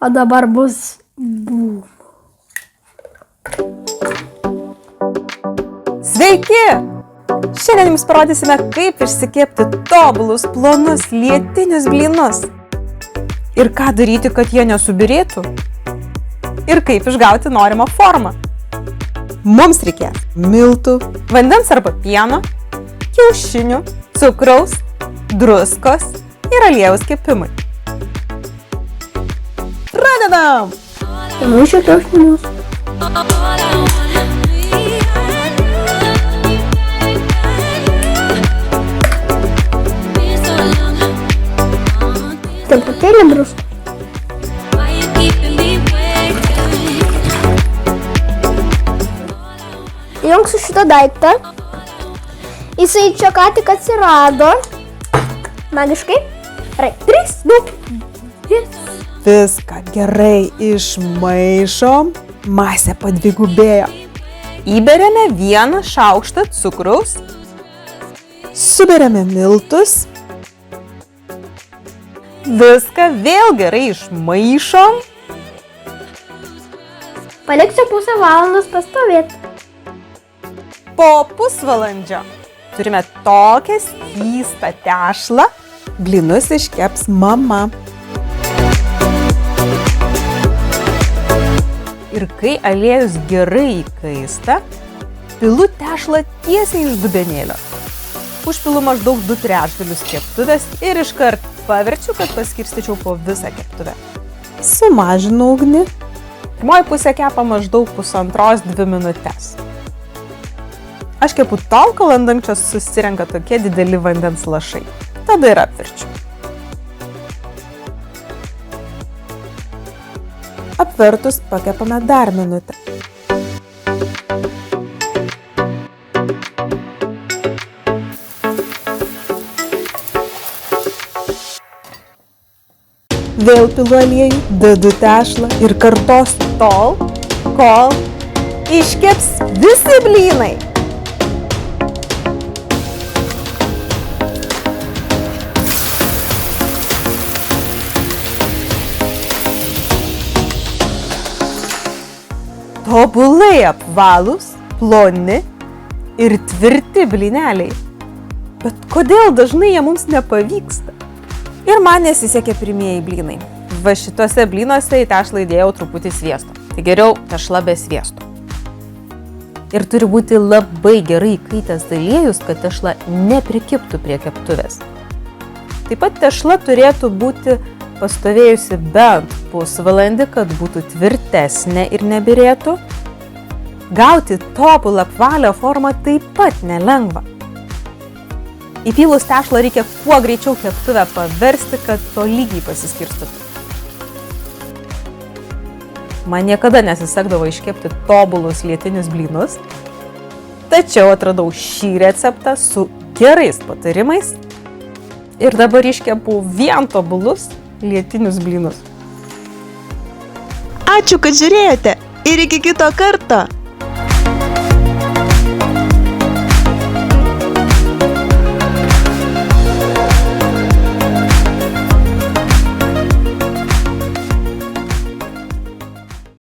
O dabar bus bum. Sveiki! Šiandien jums parodysime, kaip išsikepti tobulus, plonus, lietinius blynus. Ir ką daryti, kad jie nesubirėtų. Ir kaip išgauti norimą formą. Mums reikės miltų, vandens arba pieno, kiaušinių, cukraus, druskos ir aliejaus kepimui. Pradedam! Maišo kiaušinius. Truputėlį druskos. Įjungsiu šitą daiktą. Jisai čia ką tik atsirado. Magiškai. Gerai. 3, 2, 1. Viską gerai išmaišom. Masė padvigubėjo. Įberiame 1 šaukštą cukraus. Suberiame miltus. Viską vėl gerai išmaišom. Paliksiu pusę valandos pastovėti. Po pusvalandžio turime tokią skystą tešlą. Blynus iškeps mama. Ir kai aliejus gerai įkaista, pilu tešlą tiesiai iš dubenėlio. Užpilu maždaug 2/3 keptuvės ir iškart paverčiu, kad paskirstyčiau po visą keptuvę. Sumažinu ugnį. Pirmoji pusė kepa maždaug 1,5–2 minutės. Aš kepu tol, kol ant dangčio susirenka tokie dideli vandens lašai. Tada ir apverčiu. Apvertus pakepame dar minutę. Vėl pilu aliejų, dedu tešlą ir kartosiu tol, kol iškeps visi blynai. Tobulai apvalūs, ploni ir tvirti blyneliai. Bet kodėl dažnai jie mums nepavyksta? Ir man nesisekė pirmieji blynai. Va šituose blynuose į tešlą įdėjau truputį sviesto. Tai geriau tešla be sviesto. Ir turi būti labai gerai įkaitęs aliejus, kad tešla neprikibtų prie keptuvės. Taip pat tešla turėtų būti pastovėjusi bent pusvalandį, kad būtų tvirtesnė ir nebyrėtų. Gauti tobulą apvalią formą taip pat nelengva. Įpylus tešlą reikia kuo greičiau keptuvę paversti, kad tolygiai pasiskirstytų. Man niekada nesisekdavo iškepti tobulus lietinius blynus, tačiau atradau šį receptą su gerais patarimais ir dabar iškepu vien tobulus lietinius blynus. Ačiū, kad žiūrėjote ir iki kito karto!